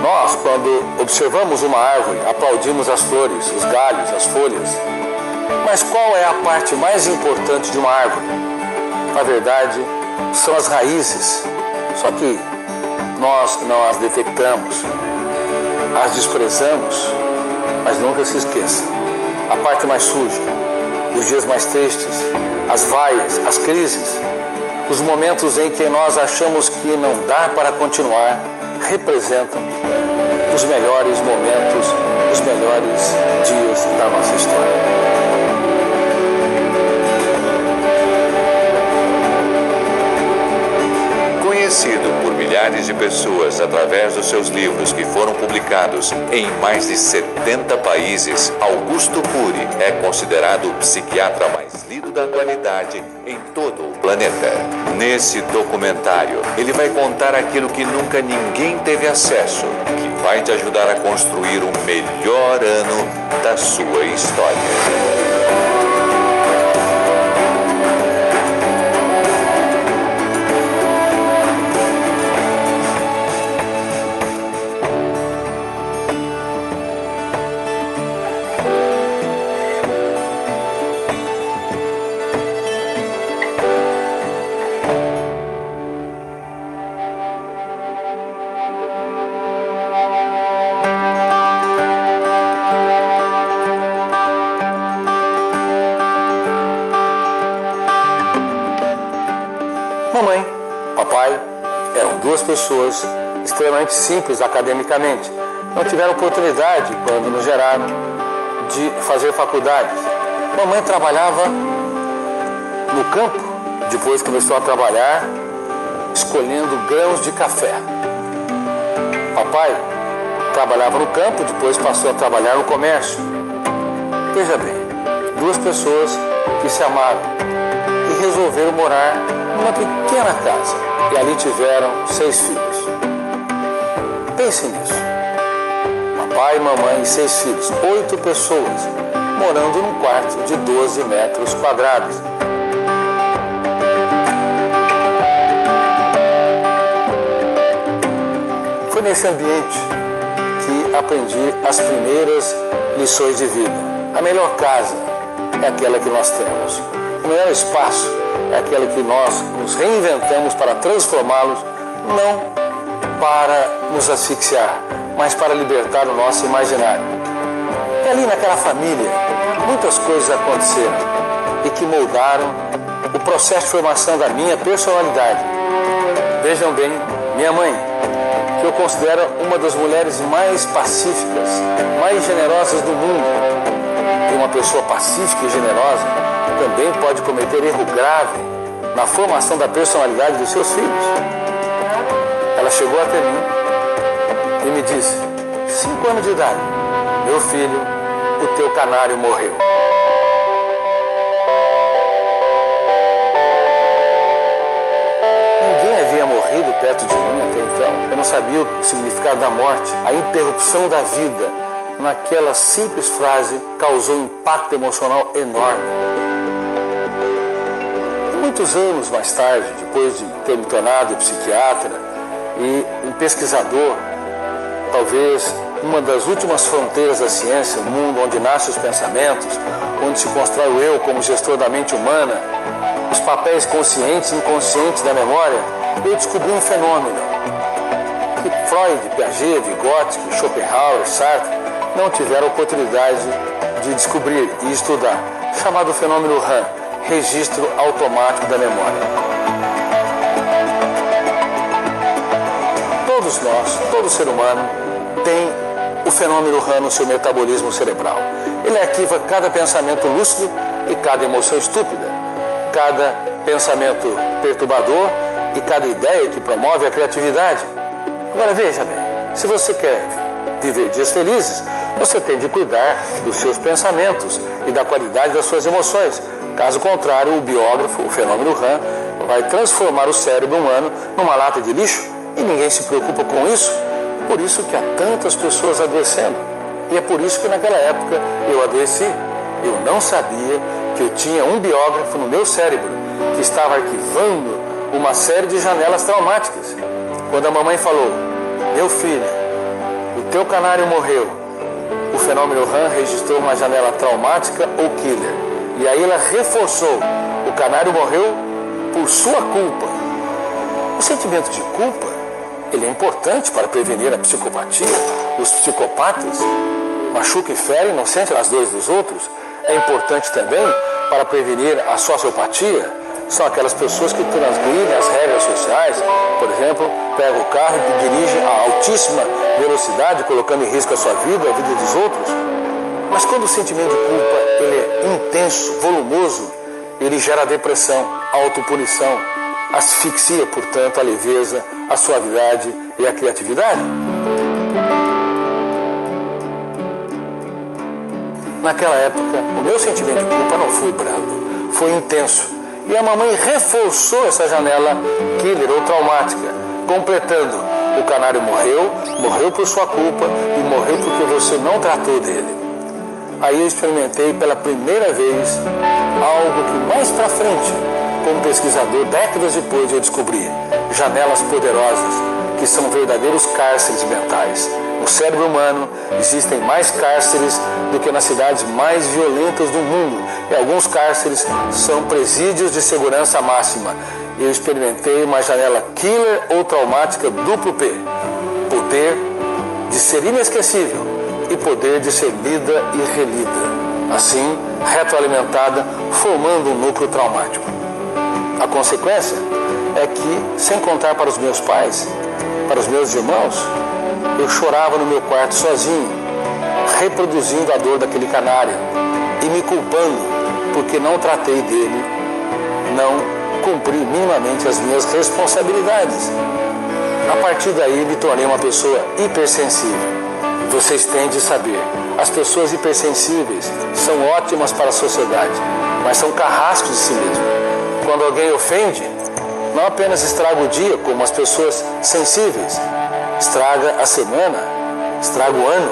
Nós, quando observamos uma árvore, aplaudimos as flores, os galhos, as folhas. Mas qual é a parte mais importante de uma árvore? Na verdade, são as raízes. Só que nós não as detectamos, as desprezamos, mas nunca se esqueça. A parte mais suja, os dias mais tristes, as vaias, as crises, os momentos em que nós achamos que não dá para continuar, representam os melhores momentos, os melhores dias da nossa história. Conhecido por milhares de pessoas através dos seus livros que foram publicados em mais de 70 países, Augusto Cury é considerado o psiquiatra mais lido da atualidade em todo o planeta. Nesse documentário, ele vai contar aquilo que nunca ninguém teve acesso, que vai te ajudar a construir o melhor ano da sua história. Mamãe, papai eram duas pessoas extremamente simples academicamente. Não tiveram oportunidade, quando nos geraram, de fazer faculdades. Mamãe trabalhava no campo, depois começou a trabalhar escolhendo grãos de café. Papai trabalhava no campo, depois passou a trabalhar no comércio. Veja bem, duas pessoas que se amaram e resolveram morar numa pequena casa, e ali tiveram 6 filhos. Pense nisso. Papai, mamãe e 6 filhos, 8 pessoas, morando num quarto de 12 metros quadrados. Foi nesse ambiente que aprendi as primeiras lições de vida. A melhor casa é aquela que nós temos. O melhor espaço é aquele que nós nos reinventamos para transformá-los, não para nos asfixiar, mas para libertar o nosso imaginário. E ali naquela família, muitas coisas aconteceram e que moldaram o processo de formação da minha personalidade. Vejam bem, minha mãe, que eu considero uma das mulheres mais pacíficas, mais generosas do mundo. E uma pessoa pacífica e generosa também pode cometer erro grave na formação da personalidade dos seus filhos. Ela chegou até mim e me disse, 5 anos de idade, meu filho, o teu canário morreu. Ninguém havia morrido perto de mim até então. Eu não sabia o significado da morte, a interrupção da vida. Naquela simples frase causou um impacto emocional enorme. Muitos anos mais tarde, depois de ter me tornado psiquiatra e um pesquisador, talvez uma das últimas fronteiras da ciência, o mundo onde nascem os pensamentos, onde se constrói o eu como gestor da mente humana, os papéis conscientes e inconscientes da memória, eu descobri um fenômeno que Freud, Piaget, Vygotsky, Schopenhauer, Sartre não tiveram oportunidade de descobrir e estudar, chamado fenômeno RAM, registro automático da memória. Todos nós, todo ser humano, tem o fenômeno RAM no seu metabolismo cerebral. Ele arquiva cada pensamento lúcido e cada emoção estúpida, cada pensamento perturbador e cada ideia que promove a criatividade. Agora veja bem, se você quer viver dias felizes, você tem de cuidar dos seus pensamentos e da qualidade das suas emoções. Caso contrário, o biógrafo, o fenômeno RAM, vai transformar o cérebro humano numa lata de lixo e ninguém se preocupa com isso. Por isso que há tantas pessoas adoecendo. E é por isso que naquela época eu adoeci. Eu não sabia que eu tinha um biógrafo no meu cérebro que estava arquivando uma série de janelas traumáticas. Quando a mamãe falou, meu filho, o teu canário morreu, o fenômeno RAM registrou uma janela traumática ou killer. E aí ela reforçou, o canário morreu por sua culpa. O sentimento de culpa, ele é importante para prevenir a psicopatia. Os psicopatas machucam e ferem, não sentem as dores dos outros. É importante também para prevenir a sociopatia. São aquelas pessoas que transgridem as regras sociais, por exemplo, pegam o carro e dirigem a altíssima velocidade, colocando em risco a sua vida, a vida dos outros. Mas quando o sentimento de culpa ele é intenso, volumoso, ele gera depressão, autopunição, asfixia, portanto, a leveza, a suavidade e a criatividade. Naquela época, o meu sentimento de culpa não foi brando, foi intenso. E a mamãe reforçou essa janela killer ou traumática, completando: o canário morreu por sua culpa e morreu porque você não tratou dele. Aí eu experimentei pela primeira vez algo que mais pra frente, como pesquisador, décadas depois eu descobri: janelas poderosas, que são verdadeiros cárceres mentais. No cérebro humano existem mais cárceres do que nas cidades mais violentas do mundo. E alguns cárceres são presídios de segurança máxima. Eu experimentei uma janela killer ou traumática duplo P. Poder de ser inesquecível e poder de ser lida e relida. Assim, retroalimentada, formando um núcleo traumático. A consequência é que, sem contar para os meus pais, para os meus irmãos, eu chorava no meu quarto sozinho, reproduzindo a dor daquele canário e me culpando porque não tratei dele, não cumpri minimamente as minhas responsabilidades. A partir daí me tornei uma pessoa hipersensível. Vocês têm de saber, as pessoas hipersensíveis são ótimas para a sociedade, mas são carrascos de si mesmo. Quando alguém ofende, não apenas estraga o dia, como as pessoas sensíveis, estraga a semana, estraga o ano.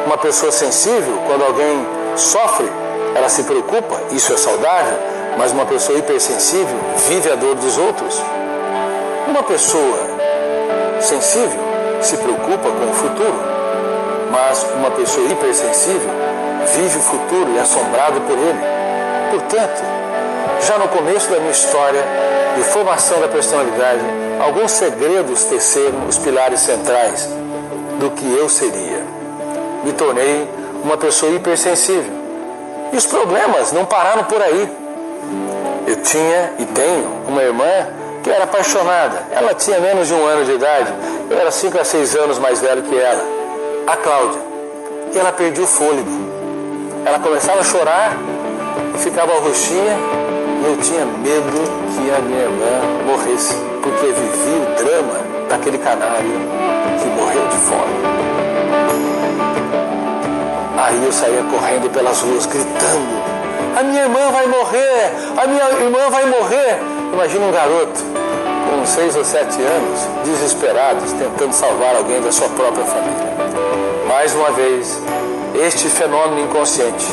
Uma pessoa sensível, quando alguém sofre, ela se preocupa, isso é saudável, mas uma pessoa hipersensível vive a dor dos outros. Uma pessoa sensível se preocupa com o futuro, mas uma pessoa hipersensível vive o futuro e é assombrado por ele. Portanto, já no começo da minha história de formação da personalidade, alguns segredos teceram os pilares centrais do que eu seria. Me tornei uma pessoa hipersensível. E os problemas não pararam por aí. Eu tinha e tenho uma irmã que era apaixonada. Ela tinha menos de 1 ano de idade. Eu era 5 a 6 anos mais velho que ela, a Cláudia. E ela perdia o fôlego. Ela começava a chorar e ficava roxinha. E eu tinha medo que a minha irmã morresse, porque vivi o drama daquele canário que morreu de fome. Aí eu saía correndo pelas ruas, gritando: a minha irmã vai morrer! A minha irmã vai morrer! Imagina um garoto com 6 ou 7 anos, desesperados, tentando salvar alguém da sua própria família. Mais uma vez, este fenômeno inconsciente,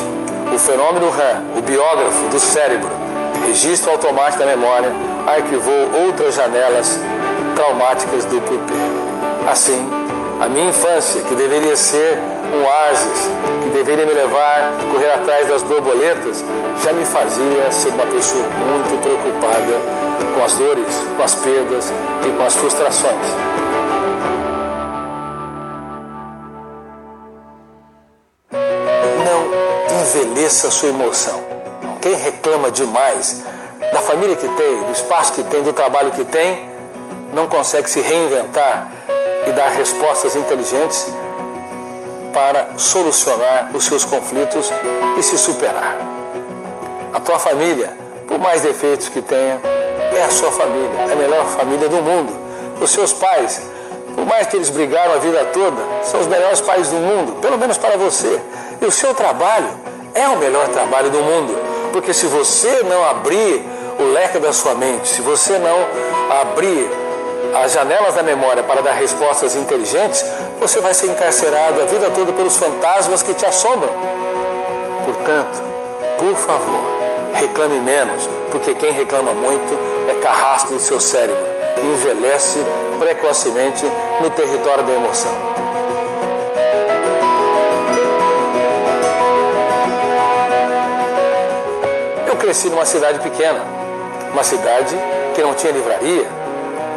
o fenômeno RAM, o biógrafo do cérebro, registro automático da memória, arquivou outras janelas traumáticas do P. Assim, a minha infância, que deveria ser um oásis, que deveria me levar a correr atrás das borboletas, já me fazia ser uma pessoa muito preocupada com as dores, com as perdas e com as frustrações. Não envelheça sua emoção. Quem reclama demais da família que tem, do espaço que tem, do trabalho que tem, não consegue se reinventar e dar respostas inteligentes para solucionar os seus conflitos e se superar. A tua família, por mais defeitos que tenha, é a sua família, é a melhor família do mundo. Os seus pais, por mais que eles brigaram a vida toda, são os melhores pais do mundo, pelo menos para você. E o seu trabalho é o melhor trabalho do mundo. Porque se você não abrir o leque da sua mente, se você não abrir as janelas da memória para dar respostas inteligentes, você vai ser encarcerado a vida toda pelos fantasmas que te assombram. Portanto, por favor, reclame menos, porque quem reclama muito é carrasco do seu cérebro e envelhece precocemente no território da emoção. cresci numa cidade pequena, uma cidade que não tinha livraria,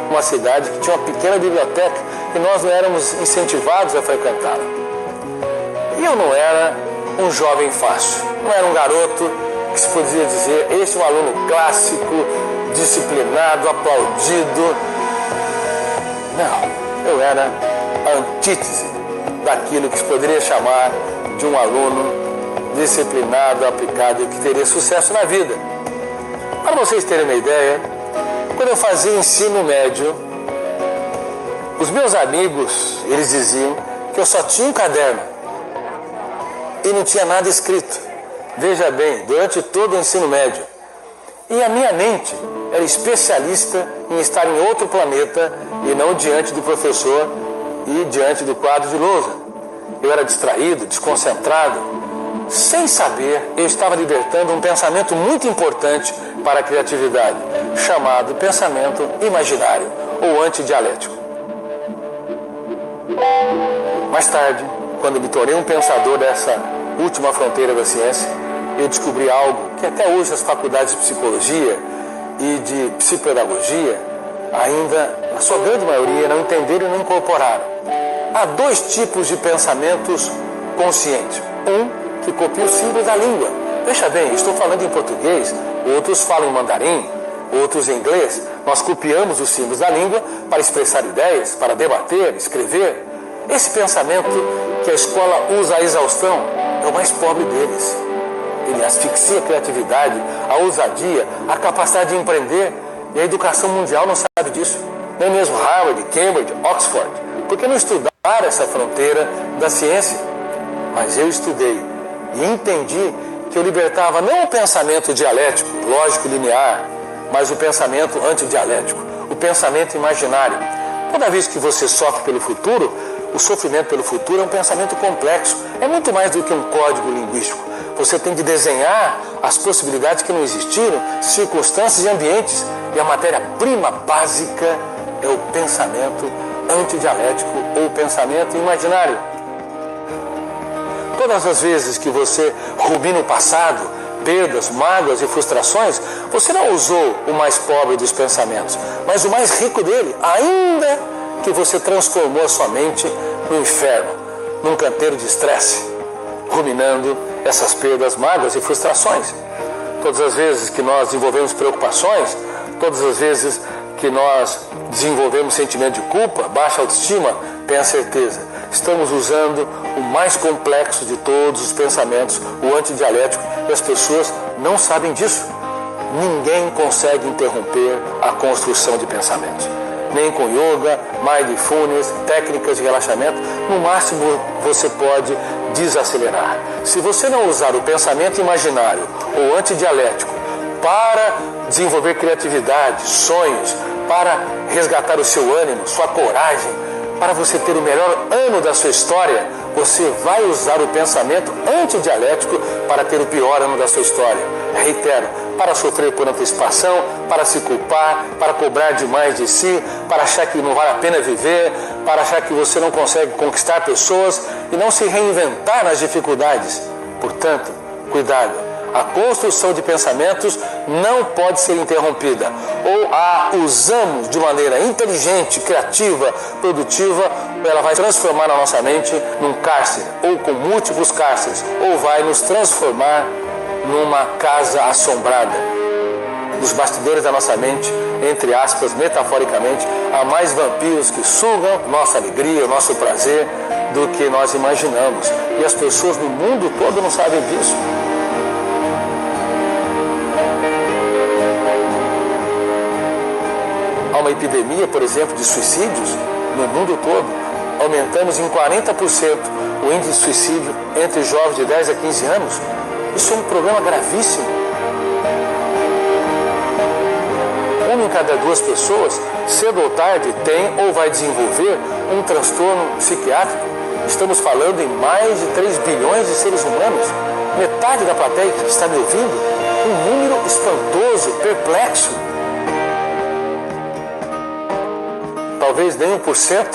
uma cidade que tinha uma pequena biblioteca e nós não éramos incentivados a frequentá-la. E eu não era um jovem fácil, não era um garoto que se podia dizer, este é um aluno clássico, disciplinado, aplaudido. Não, eu era a antítese daquilo que se poderia chamar de um aluno disciplinado, aplicado e que teria sucesso na vida. Para vocês terem uma ideia, quando eu fazia ensino médio, os meus amigos, eles diziam que eu só tinha um caderno e não tinha nada escrito. Veja bem, durante todo o ensino médio. E a minha mente era especialista em estar em outro planeta e não diante do professor e diante do quadro de lousa. Eu era distraído, desconcentrado. Sem saber, eu estava libertando um pensamento muito importante para a criatividade, chamado pensamento imaginário ou antidialético. Mais tarde, quando me tornei um pensador dessa última fronteira da ciência, eu descobri algo que até hoje as faculdades de psicologia e de psicopedagogia ainda, na sua grande maioria, não entenderam e não incorporaram. Há dois tipos de pensamentos conscientes. Um que copia os símbolos da língua. Veja bem, estou falando em português, outros falam em mandarim, outros em inglês. Nós copiamos os símbolos da língua para expressar ideias, para debater, escrever. Esse pensamento que a escola usa a exaustão é o mais pobre deles. Ele asfixia a criatividade, a ousadia, a capacidade de empreender. E a educação mundial não sabe disso. Nem mesmo Harvard, Cambridge, Oxford. Por que não estudar essa fronteira da ciência? Mas eu estudei e entendi que eu libertava não o pensamento dialético, lógico, linear, mas o pensamento antidialético, o pensamento imaginário. Toda vez que você sofre pelo futuro, o sofrimento pelo futuro é um pensamento complexo, é muito mais do que um código linguístico. Você tem de desenhar as possibilidades que não existiram, circunstâncias e ambientes, e a matéria-prima básica é o pensamento antidialético ou pensamento imaginário. Todas as vezes que você rumina o passado, perdas, mágoas e frustrações, você não usou o mais pobre dos pensamentos, mas o mais rico dele, ainda que você transformou a sua mente no inferno, num canteiro de estresse, ruminando essas perdas, mágoas e frustrações. Todas as vezes que nós desenvolvemos preocupações, todas as vezes que nós desenvolvemos sentimento de culpa, baixa autoestima, tenha certeza, estamos usando o mais complexo de todos os pensamentos, o antidialético, e as pessoas não sabem disso. Ninguém consegue interromper a construção de pensamentos. Nem com yoga, mindfulness, técnicas de relaxamento, no máximo você pode desacelerar. Se você não usar o pensamento imaginário ou antidialético para desenvolver criatividade, sonhos, para resgatar o seu ânimo, sua coragem, para você ter o melhor ano da sua história, você vai usar o pensamento antidialético para ter o pior ano da sua história. Reitero, para sofrer por antecipação, para se culpar, para cobrar demais de si, para achar que não vale a pena viver, para achar que você não consegue conquistar pessoas e não se reinventar nas dificuldades. Portanto, cuidado. A construção de pensamentos não pode ser interrompida. Ou a usamos de maneira inteligente, criativa, produtiva, ou ela vai transformar a nossa mente num cárcere, ou com múltiplos cárceres, ou vai nos transformar numa casa assombrada. Nos bastidores da nossa mente, entre aspas, metaforicamente, há mais vampiros que sugam nossa alegria, nosso prazer, do que nós imaginamos. E as pessoas no mundo todo não sabem disso. Há uma epidemia, por exemplo, de suicídios no mundo todo. Aumentamos em 40% o índice de suicídio entre jovens de 10 a 15 anos. Isso é um problema gravíssimo. Uma em cada duas pessoas, cedo ou tarde, tem ou vai desenvolver um transtorno psiquiátrico. Estamos falando em mais de 3 bilhões de seres humanos. Metade da plateia que está me ouvindo, um número espantoso, perplexo. Talvez nem 1%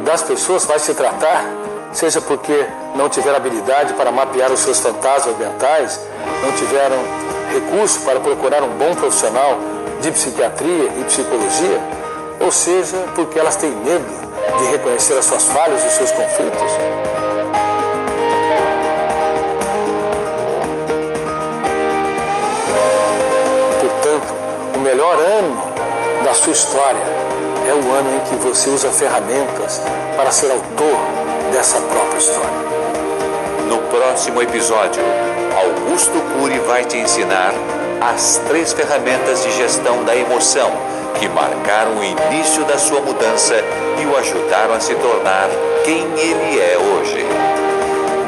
das pessoas vai se tratar, seja porque não tiveram habilidade para mapear os seus fantasmas mentais, não tiveram recurso para procurar um bom profissional de psiquiatria e psicologia, ou seja, porque elas têm medo de reconhecer as suas falhas e os seus conflitos. Portanto, o melhor ano da sua história é o ano em que você usa ferramentas para ser autor dessa própria história. No próximo episódio, Augusto Cury vai te ensinar as 3 ferramentas de gestão da emoção que marcaram o início da sua mudança e o ajudaram a se tornar quem ele é hoje.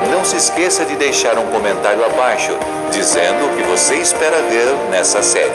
Não se esqueça de deixar um comentário abaixo dizendo o que você espera ver nessa série.